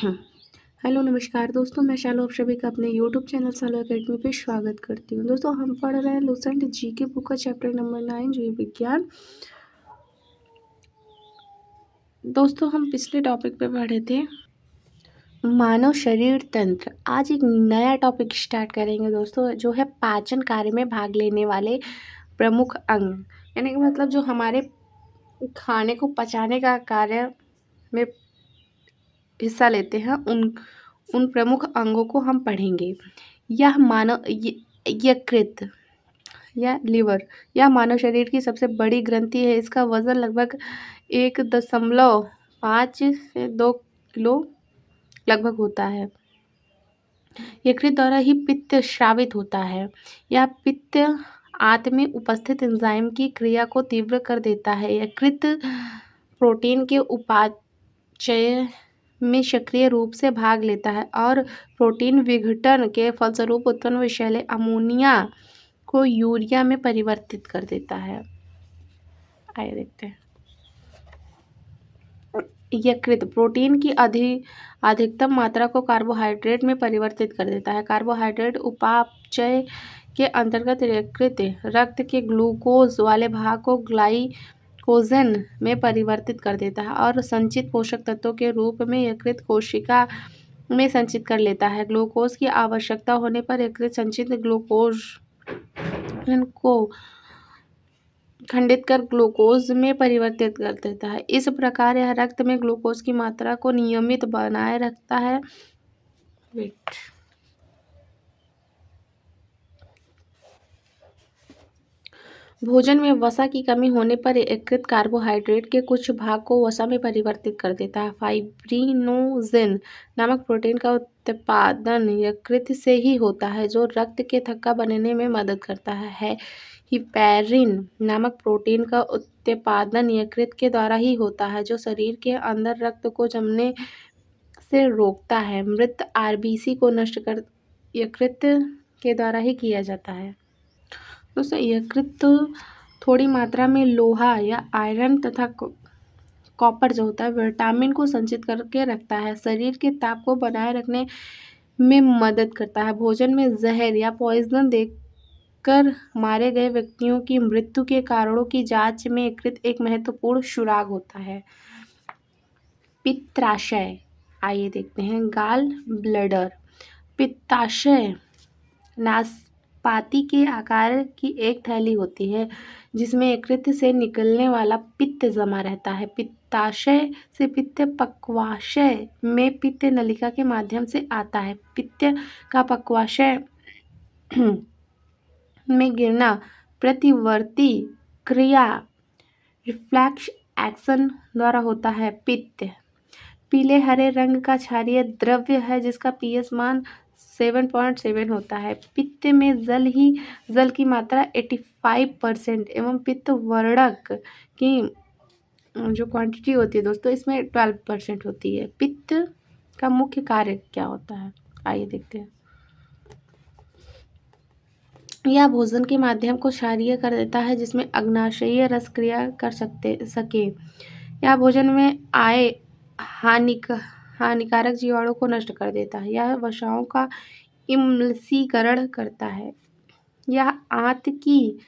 Hello नमस्कार दोस्तों, मैं शालू आप सभी का अपने यूट्यूब चैनल शालू अकेडमी पे स्वागत करती हूँ। दोस्तों हम पढ़ रहे हैं लूसेंट जीके बुक का चैप्टर नंबर 9 जीव विज्ञान। दोस्तों हम पिछले टॉपिक पे पढ़े थे मानव शरीर तंत्र। आज एक नया टॉपिक स्टार्ट करेंगे दोस्तों, जो है पाचन कार्य में भाग लेने वाले प्रमुख अंग, यानी कि मतलब जो हमारे खाने को पचाने का कार्य में हिस्सा लेते हैं उन प्रमुख अंगों को हम पढ़ेंगे। यह मानव यकृत या लिवर, यह मानव शरीर की सबसे बड़ी ग्रंथि है। इसका वजन लगभग 1.5 से 2 किलो लगभग होता है। यकृत द्वारा ही पित्त स्रावित होता है। यह पित्त आंत में उपस्थित एंजाइम की क्रिया को तीव्र कर देता है। यकृत प्रोटीन के उपापचय में सक्रिय रूप से भाग लेता है और प्रोटीन विघटन के फलस्वरूप उत्पन्न विषैले अमोनिया को यूरिया में परिवर्तित कर देता है। आइए देखते हैं। यकृत प्रोटीन की अधिकतम मात्रा को कार्बोहाइड्रेट में परिवर्तित कर देता है। कार्बोहाइड्रेट उपापचय के अंतर्गत यकृत रक्त के ग्लूकोज वाले भाग को ग्लाइकोजन में परिवर्तित कर देता है और संचित पोषक तत्वों के रूप में यकृत कोशिका में संचित कर लेता है। ग्लूकोज की आवश्यकता होने पर यकृत संचित ग्लूकोज को खंडित कर ग्लूकोज में परिवर्तित कर देता है। इस प्रकार यह रक्त में ग्लूकोज की मात्रा को नियमित बनाए रखता है। भोजन में वसा की कमी होने पर यकृत कार्बोहाइड्रेट के कुछ भाग को वसा में परिवर्तित कर देता है। फाइब्रिनोजेन नामक प्रोटीन का उत्पादन यकृत से ही होता है, जो रक्त के थक्का बनने में मदद करता है। हिपैरिन नामक प्रोटीन का उत्पादन यकृत के द्वारा ही होता है, जो शरीर के अंदर रक्त को जमने से रोकता है। मृत आरबीसी को नष्ट कर यकृत के द्वारा ही किया जाता है। दोस्तों यकृत थोड़ी मात्रा में लोहा या आयरन तथा कॉपर जो होता है विटामिन को संचित करके रखता है। शरीर के ताप को बनाए रखने में मदद करता है। भोजन में जहर या पॉइजन देकर मारे गए व्यक्तियों की मृत्यु के कारणों की जांच में यकृत एक महत्वपूर्ण सुराग होता है। पित्ताशय, आइए देखते हैं। Gall bladder. पित्ताशय नाशपाती के आकार की एक थैली होती है जिसमें यकृत से निकलने वाला पित्त जमा रहता है। पित्ताशय से पित्त पक्वाशय में पित्त नलिका के माध्यम से आता है। पित्त का पक्वाशय में गिरना प्रतिवर्ती क्रिया रिफ्लक्स एक्शन द्वारा होता है। पित्त पीले हरे रंग का क्षारीय द्रव्य है जिसका पीएच मान 7.7 होता है। पित्त में जल की मात्रा 85% एवं पित्त वर्णक की जो क्वांटिटी होती है दोस्तों इसमें 12% होती है। पित्त का मुख्य कार्य क्या होता है, आइए देखते हैं। यह भोजन के माध्यम को क्षारीय कर देता है जिसमें अग्नाशयीय रस क्रिया कर सके। यह भोजन में आए हानिकारक जीवाणु को नष्ट कर देता है। यह वसाओं का इम्लसीकरण करता है। यह आंत की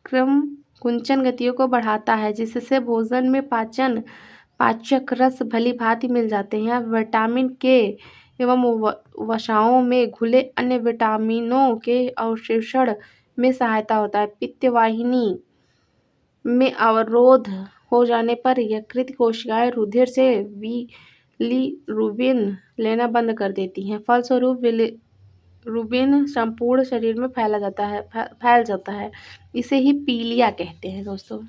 क्रम कुंचन गतियों को बढ़ाता है जिससे भोजन में पाचक रस भली भांति मिल जाते हैं। यह विटामिन के एवं वसाओं में घुले अन्य विटामिनों के अवशोषण में सहायता होता है। पित्तवाहिनी में अवरोध हो जाने पर यकृत कोशिकाएं रुधिर से बिलिरुबिन लेना बंद कर देती हैं। फलस्वरूप बिलिरुबिन संपूर्ण शरीर में फैल जाता है। इसे ही पीलिया कहते हैं दोस्तों।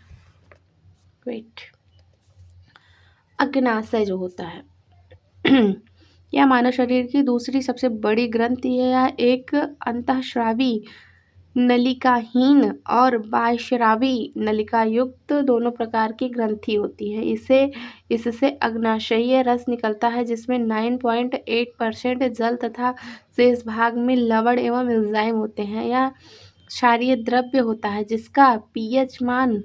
अग्नाशय जो होता है यह मानव शरीर की दूसरी सबसे बड़ी ग्रंथि है। यह एक अंतःस्रावी नलिकाहीन और बाह्यस्रावी नलिका युक्त दोनों प्रकार की ग्रंथि होती है। इससे अग्नाशयीय रस निकलता है जिसमें 9.8% जल तथा शेष भाग में लवण एवं एंजाइम होते हैं। यह क्षारीय द्रव्य होता है जिसका पीएच मान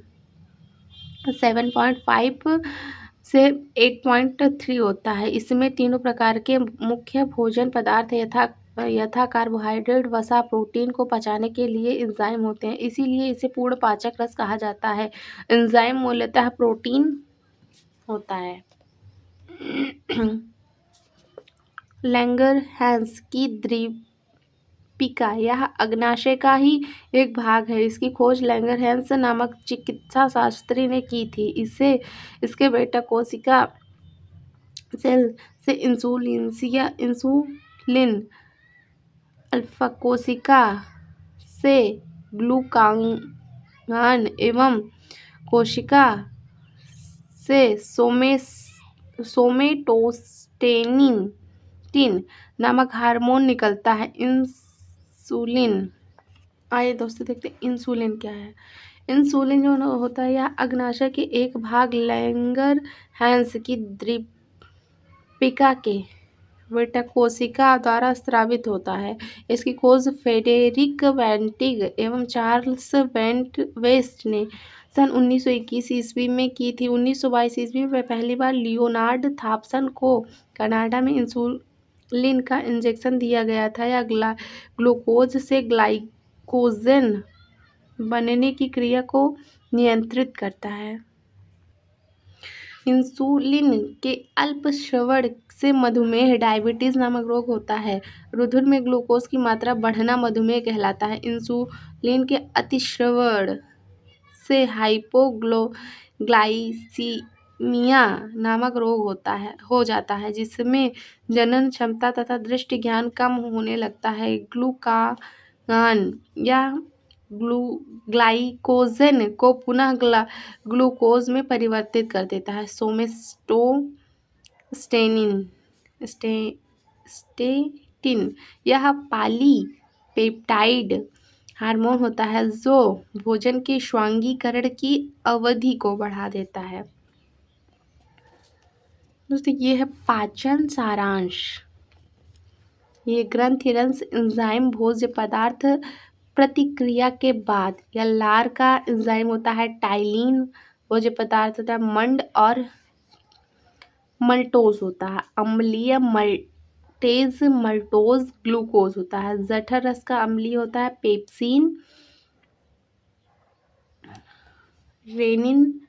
7.5 से 8.3 होता है। इसमें तीनों प्रकार के मुख्य भोजन पदार्थ यथा कार्बोहाइड्रेट, वसा, प्रोटीन को पचाने के लिए एंजाइम होते हैं, इसीलिए इसे पूर्ण पाचक रस कहा जाता है। एंजाइम मूलतः प्रोटीन होता है। लैंगरहैंस की द्वीपिका यह अग्नाशय का ही एक भाग है। इसकी खोज लैंगरहैंस नामक चिकित्सा शास्त्री ने की थी। इसके बेटा कोशिका सेल से इंसुलिन अल्फा कोशिका से ग्लूकागॉन एवं कोशिका से सोमेटोस्टेनिन नामक हार्मोन निकलता है। इंसुलिन, आइए दोस्तों देखते हैं इंसुलिन क्या है। इंसुलिन जो होता है यह अग्नाशय के एक भाग लैंगरहैंस की द्वीपिका के बेटा कोशिका द्वारा स्रावित होता है। इसकी खोज फ्रेडरिक बेंटिग एवं चार्ल्स वेस्ट ने सन 1921 ईस्वी में की थी। 1922 ईस्वी में पहली बार लियोनार्ड थॉम्सन को कनाडा में इंसुलिन का इंजेक्शन दिया गया था। यह ग्लूकोज से ग्लाइकोजन बनने की क्रिया को नियंत्रित करता है। इंसुलिन के अल्प स्राव से मधुमेह डायबिटीज नामक रोग होता है। रुधिर में ग्लूकोज की मात्रा बढ़ना मधुमेह कहलाता है। इंसुलिन के अतिस्राव से हाइपोग्लाइसीमिया नामक रोग हो जाता है, जिसमें जनन क्षमता तथा दृष्टि ज्ञान कम होने लगता है। ग्लूकागॉन या ग्लाइकोजन को पुनः ग्लूकोज में परिवर्तित कर देता है। सोमेटोस्टेनिन यह पॉलीपेप्टाइड हार्मोन होता है जो भोजन के स्वांगीकरण की अवधि को बढ़ा देता है। दोस्तों ये है पाचन सारांश। ये ग्रंथिरस एंजाइम भोज्य पदार्थ प्रतिक्रिया के बाद या लार का एंजाइम होता है। टाइलिन भोज्य पदार्थ होता है। मंड और मल्टोज होता है। अम्लीय मल्टेज मल्टोज ग्लूकोज होता है। जठर रस का अम्लीय होता है पेप्सिन। रेनिन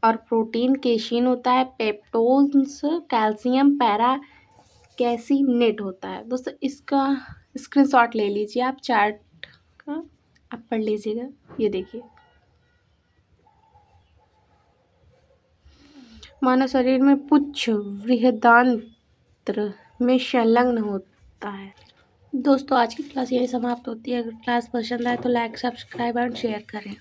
और प्रोटीन केशिन होता है। पेप्टोन्स कैल्शियम पैराकैसिनेट होता है। दोस्तों इसका स्क्रीनशॉट ले लीजिए, आप चार्ट का आप पढ़ लीजिएगा। ये देखिए मानव शरीर में पुच्छ बृहदान्त्र में संलग्न होता है। दोस्तों आज की क्लास यही समाप्त होती है। अगर क्लास पसंद आए तो लाइक, सब्सक्राइब और शेयर करें।